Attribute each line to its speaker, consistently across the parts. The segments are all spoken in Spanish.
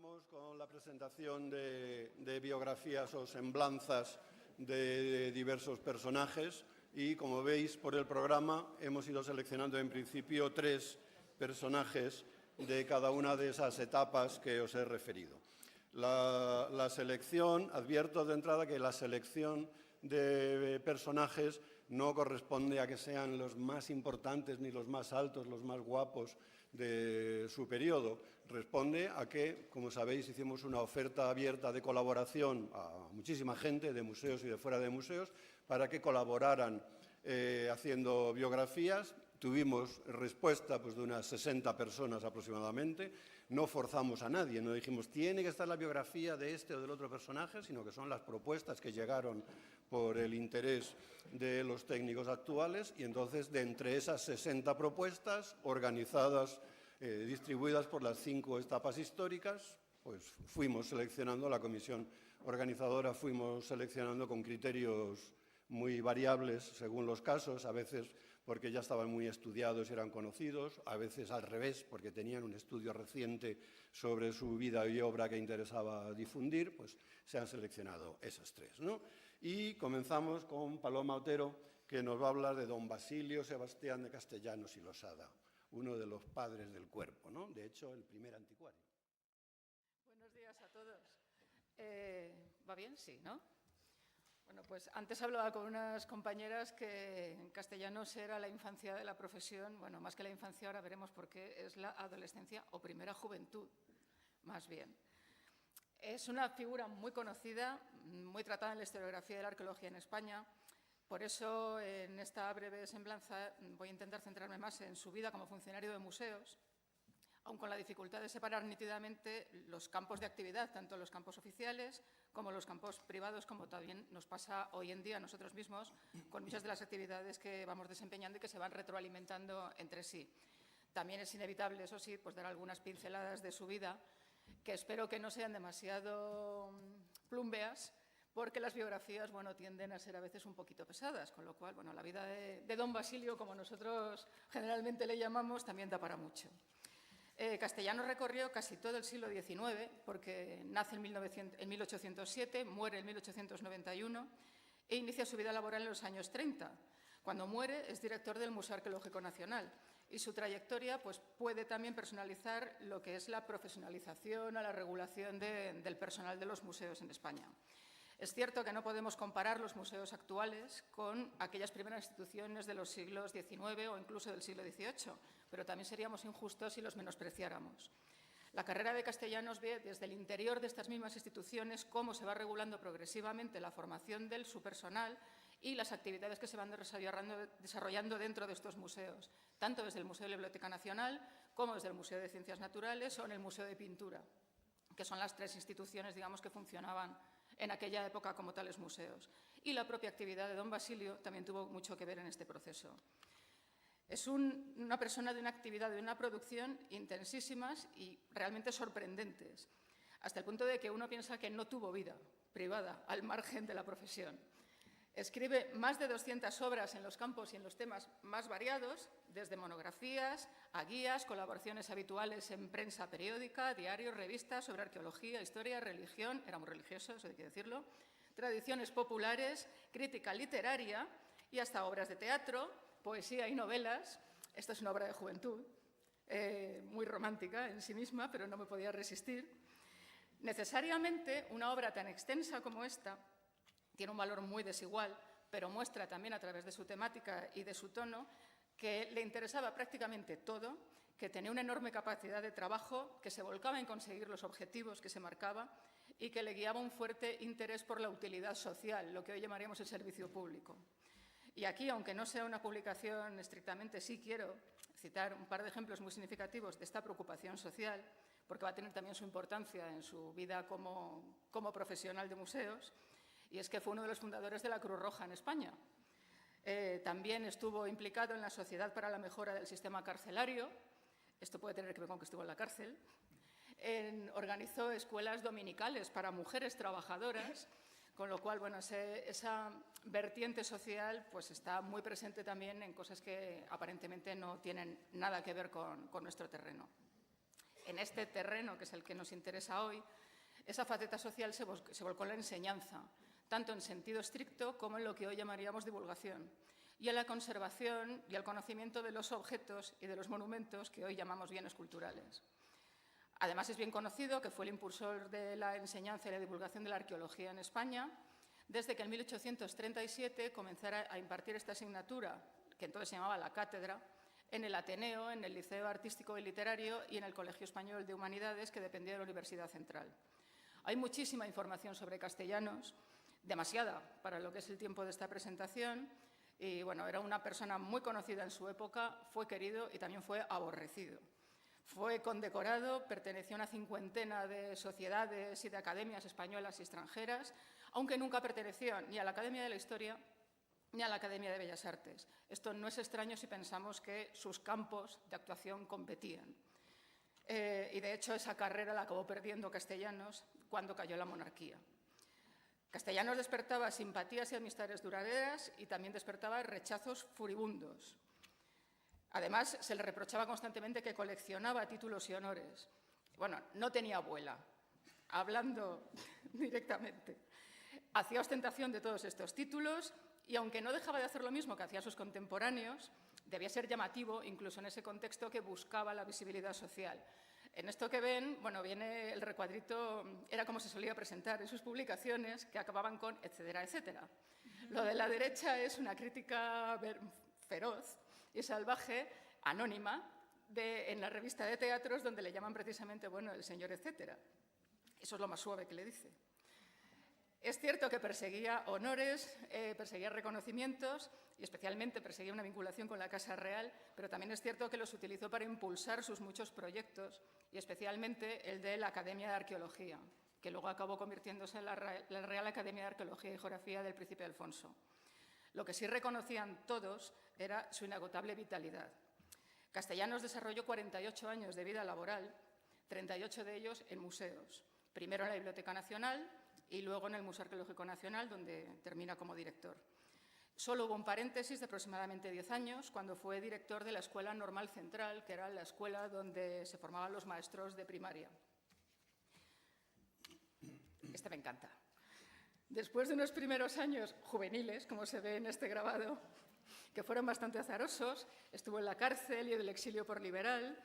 Speaker 1: Comenzamos con la presentación de biografías o semblanzas de diversos personajes y, como veis por el programa, hemos ido seleccionando en principio 3 personajes de cada una de esas etapas que os he referido. La selección, advierto de entrada que la selección de personajes no corresponde a que sean los más importantes ni los más altos, los más guapos de su periodo. Responde a que, como sabéis, hicimos una oferta abierta de colaboración a muchísima gente de museos y de fuera de museos para que colaboraran haciendo biografías. Tuvimos respuesta de unas 60 personas aproximadamente. No forzamos a nadie, no dijimos tiene que estar la biografía de este o del otro personaje, sino que son las propuestas que llegaron por el interés de los técnicos actuales y entonces de entre esas 60 propuestas organizadas, distribuidas por las 5 etapas históricas, pues fuimos seleccionando, la comisión organizadora fuimos seleccionando con criterios muy variables según los casos, a veces porque ya estaban muy estudiados y eran conocidos, a veces al revés, porque tenían un estudio reciente sobre su vida y obra que interesaba difundir, pues se han seleccionado esas 3, ¿no? Y comenzamos con Paloma Otero, que nos va a hablar de don Basilio Sebastián de Castellanos y Losada, uno de los padres del cuerpo, ¿no? De hecho, el primer anticuario.
Speaker 2: Buenos días a todos. ¿Va bien? Sí, ¿no? Bueno, pues antes hablaba con unas compañeras que Castellanos era la infancia de la profesión. Bueno, más que la infancia, ahora veremos por qué, es la adolescencia o primera juventud, más bien. Es una figura muy conocida, muy tratada en la historiografía de la arqueología en España. Por eso, en esta breve semblanza, voy a intentar centrarme más en su vida como funcionario de museos, aun con la dificultad de separar nítidamente los campos de actividad, tanto los campos oficiales como los campos privados, como también nos pasa hoy en día a nosotros mismos, con muchas de las actividades que vamos desempeñando y que se van retroalimentando entre sí. También es inevitable, eso sí, pues dar algunas pinceladas de su vida, que espero que no sean demasiado plumbeas, porque las biografías, bueno, tienden a ser a veces un poquito pesadas, con lo cual, bueno, la vida de don Basilio, como nosotros generalmente le llamamos, también da para mucho. Castellanos recorrió casi todo el siglo XIX, porque nace en 1807, muere en 1891 e inicia su vida laboral en los años 30. Cuando muere es director del Museo Arqueológico Nacional y su trayectoria pues, puede también personalizar lo que es la profesionalización, a la regulación del personal de los museos en España. Es cierto que no podemos comparar los museos actuales con aquellas primeras instituciones de los siglos XIX o incluso del siglo XVIII, pero también seríamos injustos si los menospreciáramos. La carrera de Castellanos ve desde el interior de estas mismas instituciones cómo se va regulando progresivamente la formación de su personal y las actividades que se van desarrollando dentro de estos museos, tanto desde el Museo de la Biblioteca Nacional como desde el Museo de Ciencias Naturales o en el Museo de Pintura, que son las 3 instituciones, digamos, que funcionaban en aquella época como tales museos. Y la propia actividad de don Basilio también tuvo mucho que ver en este proceso. Es una persona de una actividad, de una producción intensísimas y realmente sorprendentes, hasta el punto de que uno piensa que no tuvo vida privada al margen de la profesión. Escribe más de 200 obras en los campos y en los temas más variados, desde monografías a guías, colaboraciones habituales en prensa periódica, diarios, revistas sobre arqueología, historia, religión, era muy religioso, eso hay que decirlo, tradiciones populares, crítica literaria y hasta obras de teatro, poesía y novelas. Esta es una obra de juventud, muy romántica en sí misma, pero no me podía resistir. Necesariamente, una obra tan extensa como esta tiene un valor muy desigual, pero muestra también a través de su temática y de su tono que le interesaba prácticamente todo, que tenía una enorme capacidad de trabajo, que se volcaba en conseguir los objetivos que se marcaba y que le guiaba un fuerte interés por la utilidad social, lo que hoy llamaríamos el servicio público. Y aquí, aunque no sea una publicación estrictamente, sí quiero citar un par de ejemplos muy significativos de esta preocupación social, porque va a tener también su importancia en su vida como profesional de museos. Y es que fue uno de los fundadores de la Cruz Roja en España. También estuvo implicado en la Sociedad para la Mejora del Sistema Carcelario. Esto puede tener que ver con que estuvo en la cárcel. Organizó escuelas dominicales para mujeres trabajadoras, con lo cual, bueno, esa vertiente social pues, está muy presente también en cosas que aparentemente no tienen nada que ver con nuestro terreno. en este terreno, que es el que nos interesa hoy, esa faceta social se volcó en la enseñanza, tanto en sentido estricto como en lo que hoy llamaríamos divulgación, y en la conservación y el conocimiento de los objetos y de los monumentos que hoy llamamos bienes culturales. Además, es bien conocido que fue el impulsor de la enseñanza y la divulgación de la arqueología en España, desde que en 1837 comenzara a impartir esta asignatura, que entonces se llamaba la cátedra, en el Ateneo, en el Liceo Artístico y Literario y en el Colegio Español de Humanidades, que dependía de la Universidad Central. Hay muchísima información sobre Castellanos, demasiada para lo que es el tiempo de esta presentación, y bueno, era una persona muy conocida en su época, fue querido y también fue aborrecido. Fue condecorado, perteneció a una 50 de sociedades y de academias españolas y extranjeras, aunque nunca perteneció ni a la Academia de la Historia ni a la Academia de Bellas Artes. Esto no es extraño si pensamos que sus campos de actuación competían. Y de hecho esa carrera la acabó perdiendo Castellanos cuando cayó la monarquía. Castellanos despertaba simpatías y amistades duraderas y también despertaba rechazos furibundos. Además, se le reprochaba constantemente que coleccionaba títulos y honores. Bueno, no tenía abuela, hablando directamente. Hacía ostentación de todos estos títulos y, aunque no dejaba de hacer lo mismo que hacían sus contemporáneos, debía ser llamativo, incluso en ese contexto que buscaba la visibilidad social. En esto que ven, bueno, viene el recuadrito, era como se solía presentar en sus publicaciones, que acababan con etcétera, etcétera. Lo de la derecha es una crítica feroz y salvaje, anónima, en la revista de teatros, donde le llaman precisamente, bueno, el señor etcétera. Eso es lo más suave que le dice. Es cierto que perseguía honores, perseguía reconocimientos y especialmente perseguía una vinculación con la Casa Real, pero también es cierto que los utilizó para impulsar sus muchos proyectos y especialmente el de la Academia de Arqueología, que luego acabó convirtiéndose en la Real Academia de Arqueología y Geografía del Príncipe Alfonso. Lo que sí reconocían todos era su inagotable vitalidad. Castellanos desarrolló 48 años de vida laboral, 38 de ellos en museos, primero en la Biblioteca Nacional y luego en el Museo Arqueológico Nacional, donde termina como director. Solo hubo un paréntesis de aproximadamente 10 años, cuando fue director de la Escuela Normal Central, que era la escuela donde se formaban los maestros de primaria. Este me encanta. Después de unos primeros años juveniles, como se ve en este grabado, que fueron bastante azarosos, estuvo en la cárcel y en el exilio por liberal.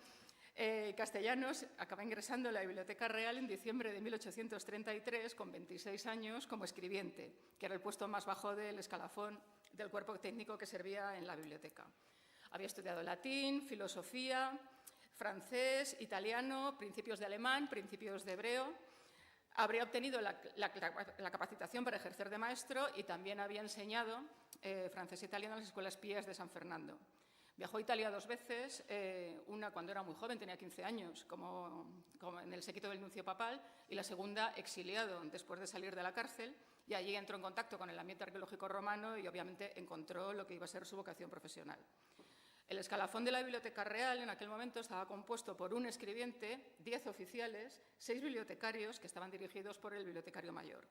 Speaker 2: Castellanos acaba ingresando en la Biblioteca Real en diciembre de 1833, con 26 años, como escribiente, que era el puesto más bajo del escalafón del cuerpo técnico que servía en la biblioteca. Había estudiado latín, filosofía, francés, italiano, principios de alemán, principios de hebreo. Habría obtenido la capacitación para ejercer de maestro y también había enseñado francés e italiano en las escuelas pías de San Fernando. Viajó a Italia 2 veces, una cuando era muy joven, tenía 15 años, como en el séquito del nuncio papal, y la segunda exiliado después de salir de la cárcel, y allí entró en contacto con el ambiente arqueológico romano y obviamente encontró lo que iba a ser su vocación profesional. El escalafón de la Biblioteca Real en aquel momento estaba compuesto por un escribiente, 10 oficiales, 6 bibliotecarios que estaban dirigidos por el bibliotecario mayor.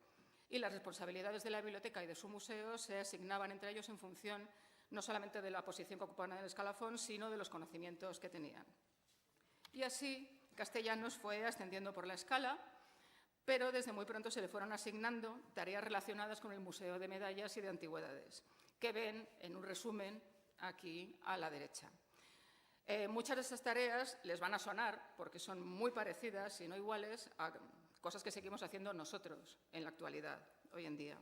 Speaker 2: Y las responsabilidades de la biblioteca y de su museo se asignaban entre ellos en función no solamente de la posición que ocupaban en el escalafón, sino de los conocimientos que tenían. Y así Castellanos fue ascendiendo por la escala, pero desde muy pronto se le fueron asignando tareas relacionadas con el Museo de Medallas y de Antigüedades, que ven en un resumen aquí a la derecha. Muchas de estas tareas les van a sonar porque son muy parecidas, si no iguales, a cosas que seguimos haciendo nosotros en la actualidad, hoy en día.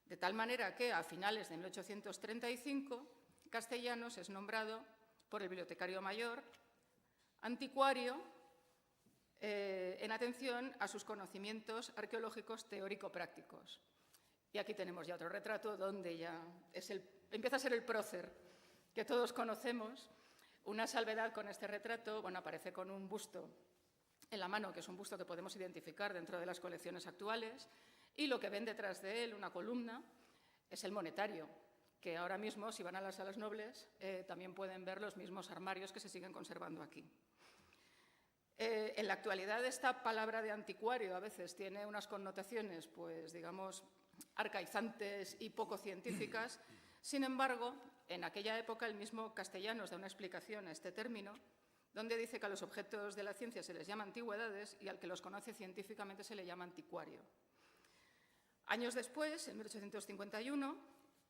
Speaker 2: De tal manera que a finales de 1835 Castellanos es nombrado por el bibliotecario mayor anticuario en atención a sus conocimientos arqueológicos teórico-prácticos. Y aquí tenemos ya otro retrato donde ya empieza a ser el prócer que todos conocemos. Una salvedad con este retrato, bueno, aparece con un busto en la mano, que es un busto que podemos identificar dentro de las colecciones actuales, y lo que ven detrás de él, una columna, es el monetario, que ahora mismo, si van a las salas nobles, también pueden ver los mismos armarios que se siguen conservando aquí. En la actualidad, esta palabra de anticuario a veces tiene unas connotaciones, pues, digamos, arcaizantes y poco científicas. Sin embargo, en aquella época el mismo Castellanos da una explicación a este término donde dice que a los objetos de la ciencia se les llama antigüedades y al que los conoce científicamente se le llama anticuario. Años después, en 1851,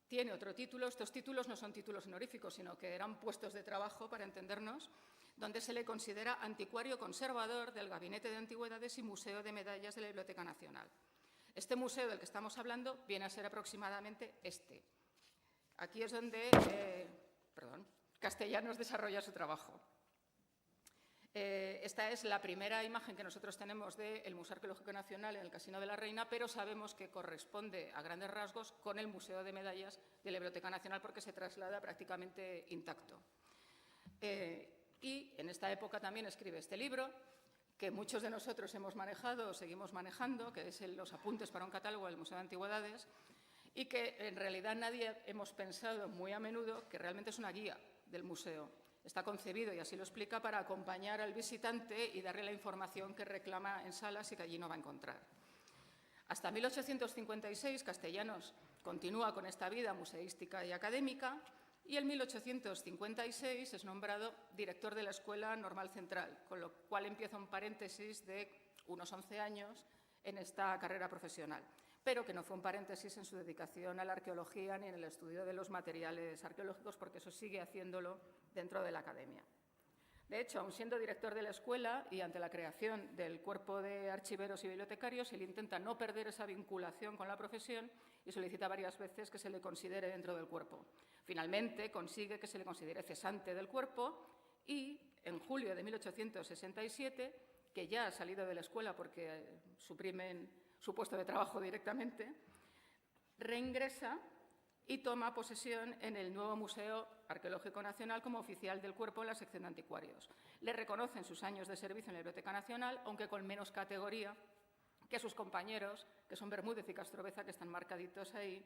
Speaker 2: tiene otro título. Estos títulos no son títulos honoríficos, sino que eran puestos de trabajo, para entendernos, donde se le considera anticuario conservador del Gabinete de Antigüedades y Museo de Medallas de la Biblioteca Nacional. Este museo del que estamos hablando viene a ser aproximadamente este. Aquí es donde Castellanos desarrolla su trabajo. Esta es la primera imagen que nosotros tenemos del Museo Arqueológico Nacional en el Casino de la Reina, pero sabemos que corresponde a grandes rasgos con el Museo de Medallas de la Biblioteca Nacional porque se traslada prácticamente intacto. Y en esta época también escribe este libro, que muchos de nosotros hemos manejado o seguimos manejando, que es Los apuntes para un catálogo del Museo de Antigüedades, y que en realidad nadie hemos pensado muy a menudo que realmente es una guía del museo. Está concebido, y así lo explica, para acompañar al visitante y darle la información que reclama en salas y que allí no va a encontrar. Hasta 1856, Castellanos continúa con esta vida museística y académica, y en 1856 es nombrado director de la Escuela Normal Central, con lo cual empieza un paréntesis de unos 11 años en esta carrera profesional, pero que no fue un paréntesis en su dedicación a la arqueología ni en el estudio de los materiales arqueológicos, porque eso sigue haciéndolo dentro de la academia. De hecho, aun siendo director de la escuela y ante la creación del cuerpo de archiveros y bibliotecarios, él intenta no perder esa vinculación con la profesión y solicita varias veces que se le considere dentro del cuerpo. Finalmente, consigue que se le considere cesante del cuerpo y, en julio de 1867, que ya ha salido de la escuela porque suprimen su puesto de trabajo directamente, reingresa y toma posesión en el nuevo Museo Arqueológico Nacional como oficial del cuerpo en la sección de anticuarios. Le reconocen sus años de servicio en la Biblioteca Nacional, aunque con menos categoría que sus compañeros, que son Bermúdez y Castroveza, que están marcaditos ahí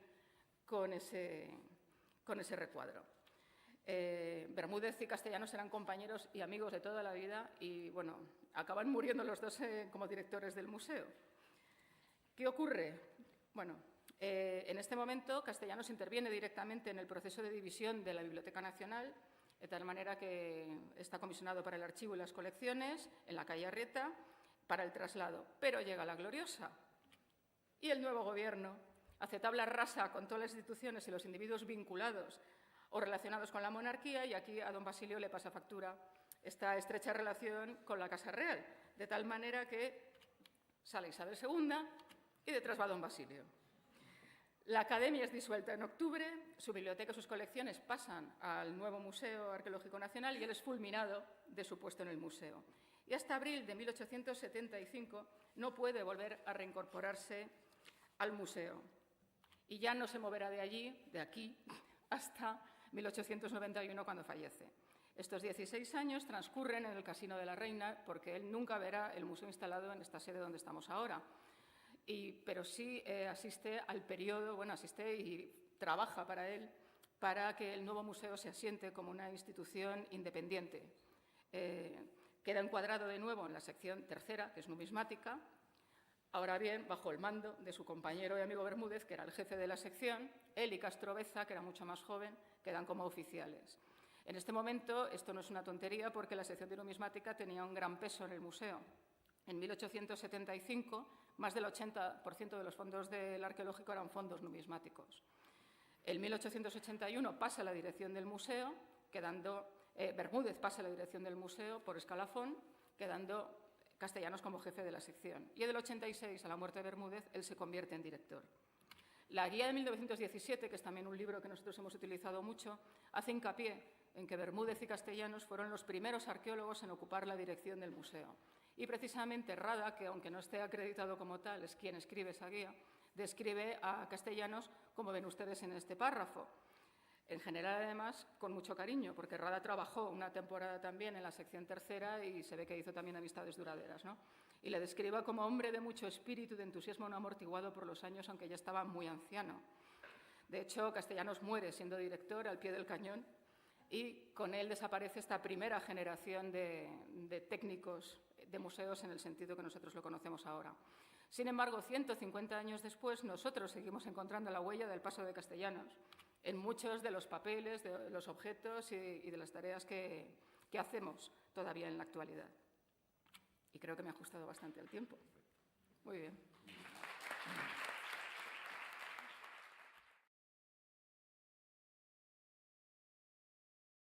Speaker 2: con ese recuadro. Bermúdez y Castellanos eran compañeros y amigos de toda la vida y, bueno, acaban muriendo los dos como directores del museo. ¿Qué ocurre? Bueno, en este momento, Castellanos interviene directamente en el proceso de división de la Biblioteca Nacional, de tal manera que está comisionado para el archivo y las colecciones en la calle Arrieta para el traslado. Pero llega la gloriosa y el nuevo gobierno hace tabla rasa con todas las instituciones y los individuos vinculados o relacionados con la monarquía, y aquí a don Basilio le pasa factura esta estrecha relación con la Casa Real, de tal manera que sale Isabel II y detrás va don Basilio. La academia es disuelta en octubre, su biblioteca y sus colecciones pasan al nuevo Museo Arqueológico Nacional y él es fulminado de su puesto en el museo. Y hasta abril de 1875 no puede volver a reincorporarse al museo. Y ya no se moverá de allí, de aquí, hasta 1891, cuando fallece. Estos 16 años transcurren en el Casino de la Reina porque él nunca verá el museo instalado en esta sede donde estamos ahora. Pero sí asiste al periodo, bueno, asiste y trabaja para él, para que el nuevo museo se asiente como una institución independiente. Queda encuadrado de nuevo en la sección tercera, que es numismática, ahora bien, bajo el mando de su compañero y amigo Bermúdez, que era el jefe de la sección. Él y Castroveza, que era mucho más joven, quedan como oficiales. En este momento, esto no es una tontería, porque la sección de numismática tenía un gran peso en el museo. En 1875, más del 80% de los fondos del arqueológico eran fondos numismáticos. En 1881 pasa la dirección del museo, Bermúdez pasa la dirección del museo por escalafón, quedando Castellanos como jefe de la sección. Y del 86, a la muerte de Bermúdez, él se convierte en director. La guía de 1917, que es también un libro que nosotros hemos utilizado mucho, hace hincapié en que Bermúdez y Castellanos fueron los primeros arqueólogos en ocupar la dirección del museo. Y precisamente Rada, que aunque no esté acreditado como tal, es quien escribe esa guía, describe a Castellanos como ven ustedes en este párrafo. En general, además, con mucho cariño, porque Rada trabajó una temporada también en la sección tercera y se ve que hizo también amistades duraderas, ¿no? Y le describe como hombre de mucho espíritu y de entusiasmo no amortiguado por los años, aunque ya estaba muy anciano. De hecho, Castellanos muere siendo director al pie del cañón y con él desaparece esta primera generación de técnicos de museos en el sentido que nosotros lo conocemos ahora. Sin embargo, 150 años después, nosotros seguimos encontrando la huella del paso de Castellanos en muchos de los papeles, de los objetos y de las tareas que que hacemos todavía en la actualidad. Y creo que me he ajustado bastante al tiempo. Muy bien.